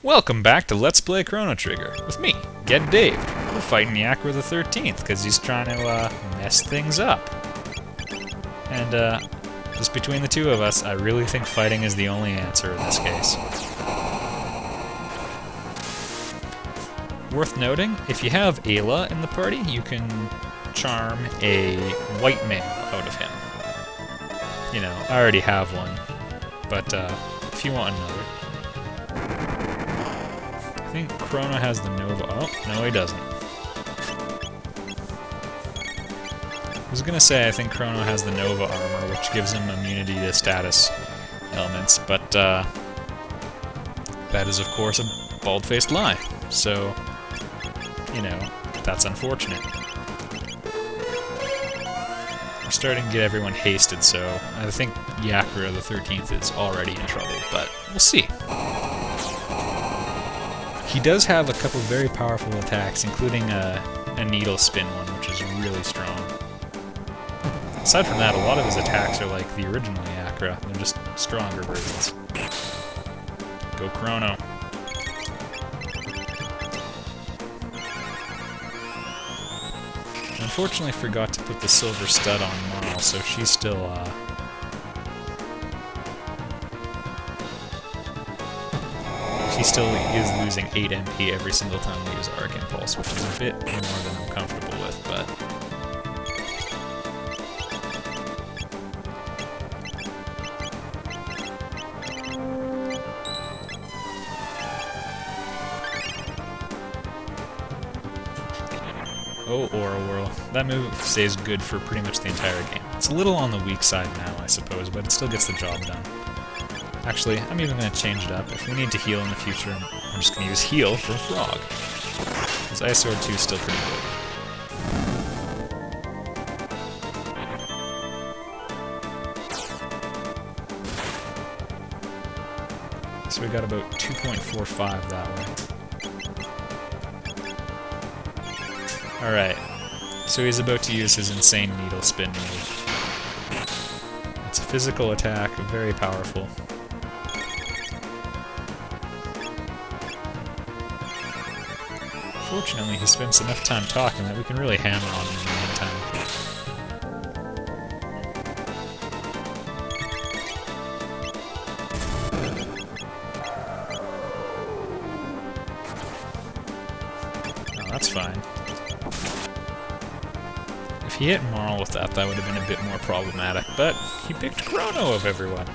Welcome back to Let's Play Chrono Trigger, with me, Get Dave. We're fighting Yakra the 13th, because he's trying to, mess things up. And, just between the two of us, I really think fighting is the only answer in this case. Worth noting, if you have Ayla in the party, you can charm a white male out of him. You know, I already have one, but, if you want another. I think Chrono has the Nova. Oh, no he doesn't. I was gonna say I think Chrono has the Nova armor, which gives him immunity to status elements, but that is of course a bald-faced lie. So, you know, that's unfortunate. We're starting to get everyone hasted, so I think Yakra the 13th is already in trouble, but we'll see. He does have a couple very powerful attacks, including a needle spin one, which is really strong. Aside from that, a lot of his attacks are like the original Yakra. They're just stronger versions. Go Chrono. Unfortunately, forgot to put the silver stud on Marl, so she's still, She still is losing 8 MP every single time we use Arc Impulse, which is a bit more than I'm comfortable with, but... Oh, Aura Whirl. That move stays good for pretty much the entire game. It's a little on the weak side now, I suppose, but it still gets the job done. Actually, I'm even going to change it up. If we need to heal in the future, I'm just going to use Heal for Frog. Because Ice Sword 2 is still pretty good. So we got about 2.45 that way. Alright, so he's about to use his insane needle spin move. It's a physical attack, very powerful. Fortunately, he spends enough time talking that we can really hammer on him in the meantime. Oh, that's fine. If he hit Marl with that, that would have been a bit more problematic, but he picked Chrono of everyone.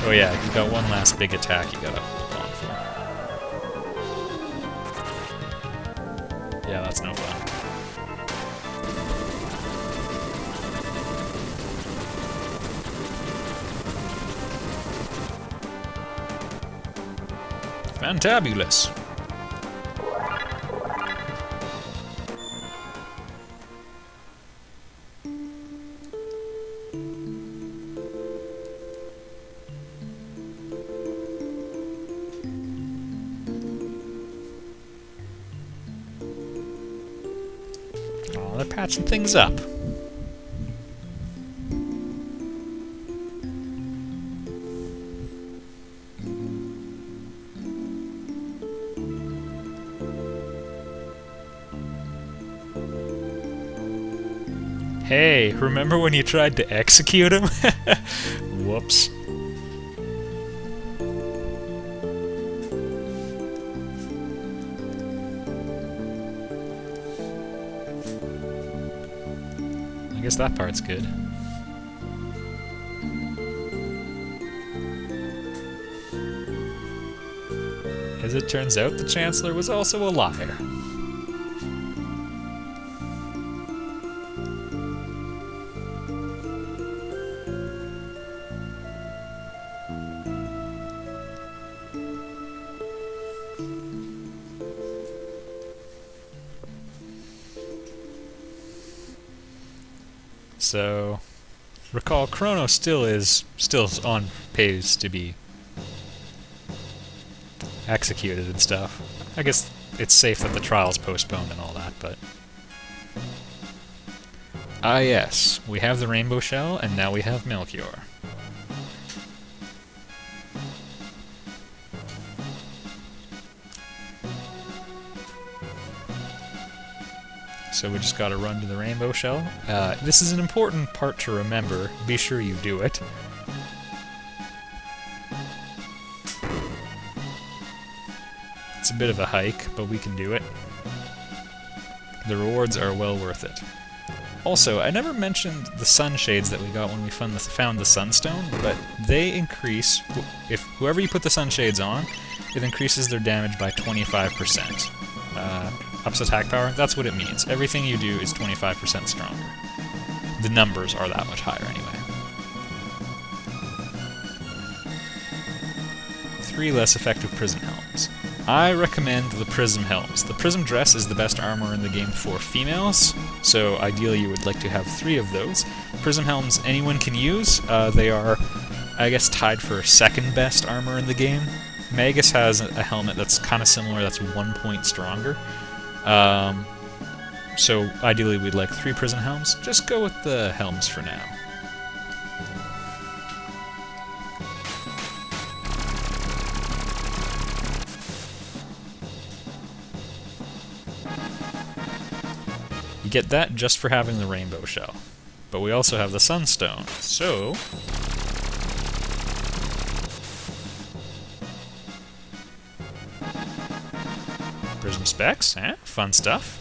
Oh yeah, he's got one last big attack you gotta hold on for. Yeah, that's no fun. Fantabulous! Oh, they're patching things up. Hey, remember when you tried to execute him? Whoops. I guess that part's good. As it turns out, the Chancellor was also a liar. So, recall, Chrono still on pace to be executed and stuff. I guess it's safe that the trial's postponed and all that, but Ah yes, we have the Rainbow Shell, and now we have Melchior. So we just gotta run to the Rainbow Shell. This is an important part to remember. Be sure you do it. It's a bit of a hike, but we can do it. The rewards are well worth it. Also, I never mentioned the sunshades that we got when we found the sunstone, but they increase, if whoever you put the sunshades on, it increases their damage by 25%. Ups attack power, that's what it means. Everything you do is 25% stronger. The numbers are that much higher anyway. 3 less effective prism helms. I recommend the prism helms. The prism dress is the best armor in the game for females, so ideally you would like to have 3 of those. Prism helms anyone can use. They are, I guess, tied for second best armor in the game. Magus has a helmet that's kind of similar, that's 1 point stronger. So ideally we'd like 3 prism helms. Just go with the helms for now. You get that just for having the Rainbow Shell. But we also have the Sunstone, so... Prism specs, fun stuff.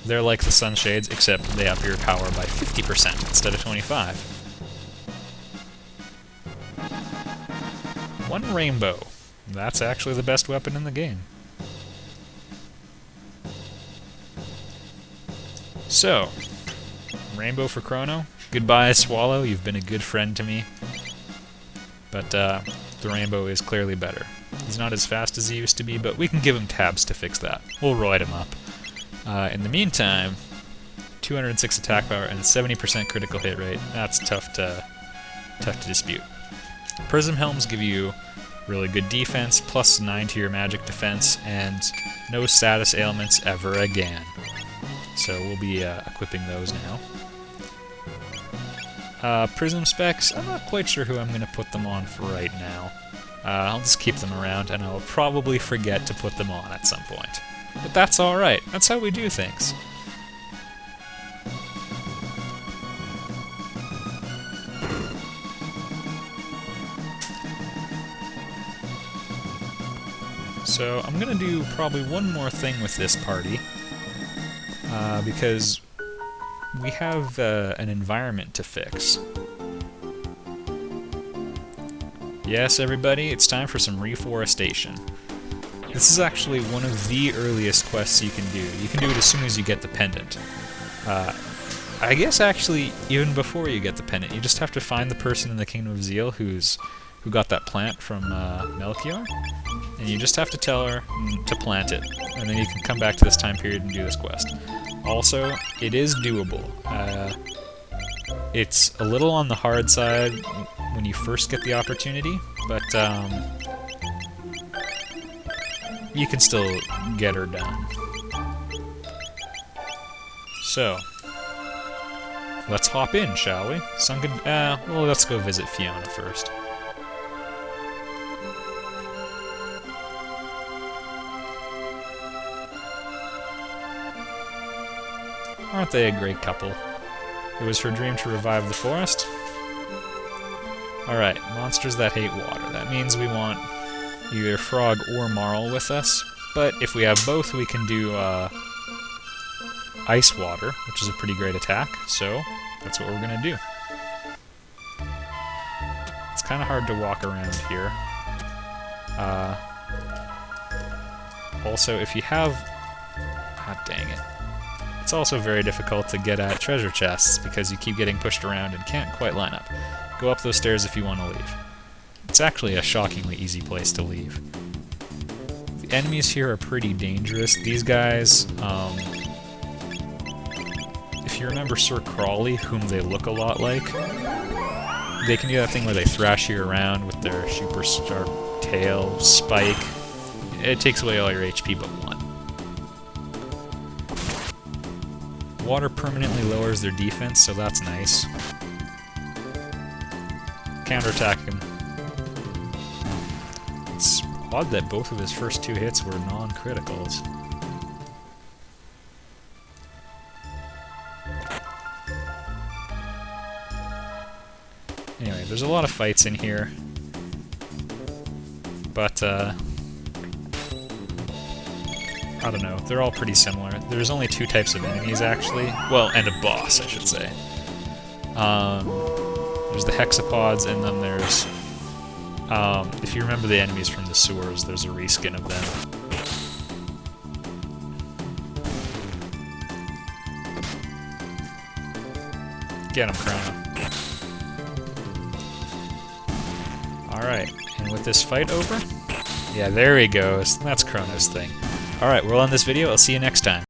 They're like the sunshades, except they up your power by 50% instead of 25. 1 rainbow. That's actually the best weapon in the game. So, rainbow for Chrono. Goodbye, Swallow. You've been a good friend to me. But the rainbow is clearly better. He's not as fast as he used to be, but we can give him tabs to fix that. We'll roid him up. In the meantime, 206 attack power and 70% critical hit rate. That's tough to dispute. Prism helms give you really good defense, plus 9 to your magic defense, and no status ailments ever again. So we'll be equipping those now. Prism specs, I'm not quite sure who I'm going to put them on for right now. I'll just keep them around, and I'll probably forget to put them on at some point. But that's alright, that's how we do things. So I'm going to do probably one more thing with this party, because we have an environment to fix. Yes, everybody, it's time for some reforestation. This is actually one of the earliest quests you can do. You can do it as soon as you get the pendant. I guess actually even before you get the pendant, you just have to find the person in the Kingdom of Zeal who got that plant from Melchior, and you just have to tell her to plant it, and then you can come back to this time period and do this quest. Also, it is doable. It's a little on the hard side when you first get the opportunity, but you can still get her done. So, let's hop in, shall we? Well, let's go visit Fiona first. Aren't they a great couple? It was her dream to revive the forest. Alright, monsters that hate water. That means we want either Frog or Marl with us, but if we have both, we can do Ice Water, which is a pretty great attack, so that's what we're gonna do. It's kind of hard to walk around here. Also, if you have... God dang it. It's also very difficult to get at treasure chests because you keep getting pushed around and can't quite line up. Go up those stairs if you want to leave. It's actually a shockingly easy place to leave. The enemies here are pretty dangerous. These guys, if you remember Sir Crawley, whom they look a lot like, they can do that thing where they thrash you around with their super sharp tail, spike. It takes away all your HP but 1. Water permanently lowers their defense, so that's nice. Counterattack him. It's odd that both of his first 2 hits were non-criticals. Anyway, there's a lot of fights in here, but I don't know, they're all pretty similar. There's only 2 types of enemies, actually. Well, and a boss, I should say. There's the hexapods, and then there's... if you remember the enemies from the sewers, there's a reskin of them. Get him, Chrono. Alright, and with this fight over... Yeah, there he goes. That's Chrono's thing. Alright, we'll end this video. I'll see you next time.